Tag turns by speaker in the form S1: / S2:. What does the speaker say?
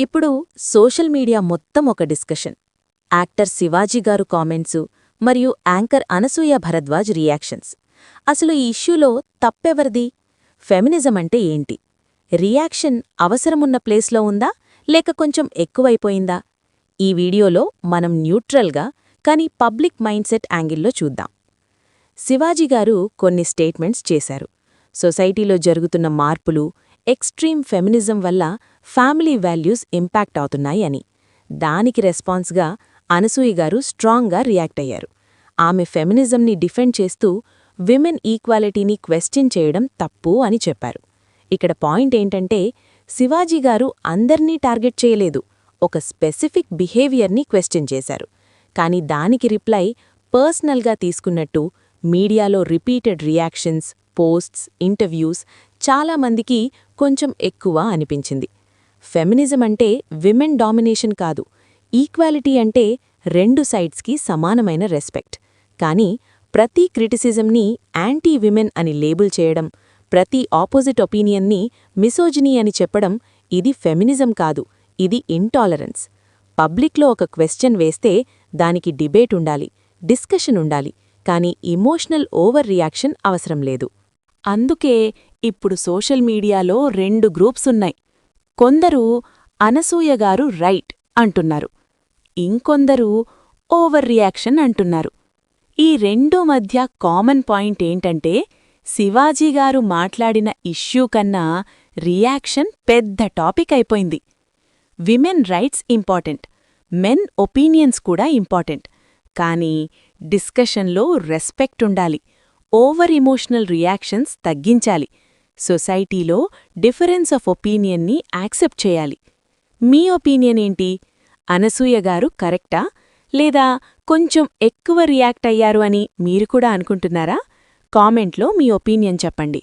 S1: ఇప్పుడు social media మొత్తం ఒక డిస్కషన్. యాక్టర్ శివాజీ గారు కామెంట్సు మరియు యాంకర్ అనసూయ భరద్వాజ్ రియాక్షన్స్. అసలు ఈ ఇష్యూలో తప్పెవరిది? ఫెమినిజం అంటే ఏంటి? రియాక్షన్ అవసరమున్న ప్లేస్లో ఉందా లేక కొంచెం ఎక్కువైపోయిందా? ఈ వీడియోలో మనం న్యూట్రల్గా కానీ పబ్లిక్ మైండ్సెట్ యాంగిల్లో చూద్దాం. శివాజీ గారు కొన్ని స్టేట్మెంట్స్ చేశారు. సొసైటీలో జరుగుతున్న మార్పులు, ఎక్స్ట్రీమ్ ఫెమినిజం వల్ల ఫ్యామిలీ వాల్యూస్ ఇంపాక్ట్ అవుతున్నాయి అని. దానికి రెస్పాన్స్గా అనసూయ గారు స్ట్రాంగ్గా రియాక్ట్ అయ్యారు. ఆమె ఫెమినిజంని డిఫెండ్ చేస్తూ విమెన్ ఈక్వాలిటీని క్వశ్చన్ చేయడం తప్పు అని చెప్పారు. ఇక్కడ పాయింట్ ఏంటంటే, శివాజీ గారు అందర్నీ టార్గెట్ చేయలేదు, ఒక స్పెసిఫిక్ బిహేవియర్ని క్వశ్చన్ చేశారు. కానీ దానికి రిప్లై పర్సనల్గా తీసుకున్నట్టు మీడియాలో రిపీటెడ్ రియాక్షన్స్, పోస్ట్స్, ఇంటర్వ్యూస్ చాలామందికి కొంచెం ఎక్కువ అనిపించింది. ఫెమినిజం అంటే విమెన్ డామినేషన్ కాదు, ఈక్వాలిటీ అంటే రెండు సైడ్స్కి సమానమైన రెస్పెక్ట్. కానీ ప్రతి క్రిటిసిజంని యాంటీ విమెన్ అని లేబుల్ చేయడం, ప్రతి ఆపోజిట్ ఒపీనియన్ని మిసోజినీ అని చెప్పడం, ఇది ఫెమినిజం కాదు, ఇది ఇంటాలరెన్స్. పబ్లిక్లో ఒక క్వశ్చన్ వేస్తే దానికి డిబేట్ ఉండాలి, డిస్కషన్ ఉండాలి, కానీ ఇమోషనల్ ఓవర్ రియాక్షన్ అవసరం లేదు.
S2: అందుకే ఇప్పుడు సోషల్ మీడియాలో రెండు గ్రూప్స్ ఉన్నాయి. కొందరు అనసూయగారు రైట్ అంటున్నారు, ఇంకొందరు ఓవర్ రియాక్షన్ అంటున్నారు. ఈ రెండూ మధ్య కామన్ పాయింట్ ఏంటంటే, శివాజీగారు మాట్లాడిన ఇష్యూ కన్నా రియాక్షన్ పెద్ద టాపిక్ అయిపోయింది. Women rights important, men opinions కూడా ఇంపార్టెంట్. కానీ డిస్కషన్లో రెస్పెక్ట్ ఉండాలి, ఓవర్ ఇమోషనల్ రియాక్షన్స్ తగ్గించాలి, సొసైటీలో డిఫరెన్స్ ఆఫ్ ఒపీనియన్ని యాక్సెప్ట్ చేయాలి. మీ ఒపీనియన్ ఏంటి? అనసూయగారు కరెక్టా లేదా కొంచెం ఎక్కువ రియాక్ట్ అయ్యారు అని మీరు కూడా అనుకుంటున్నారా? కామెంట్లో మీ ఒపీనియన్ చెప్పండి.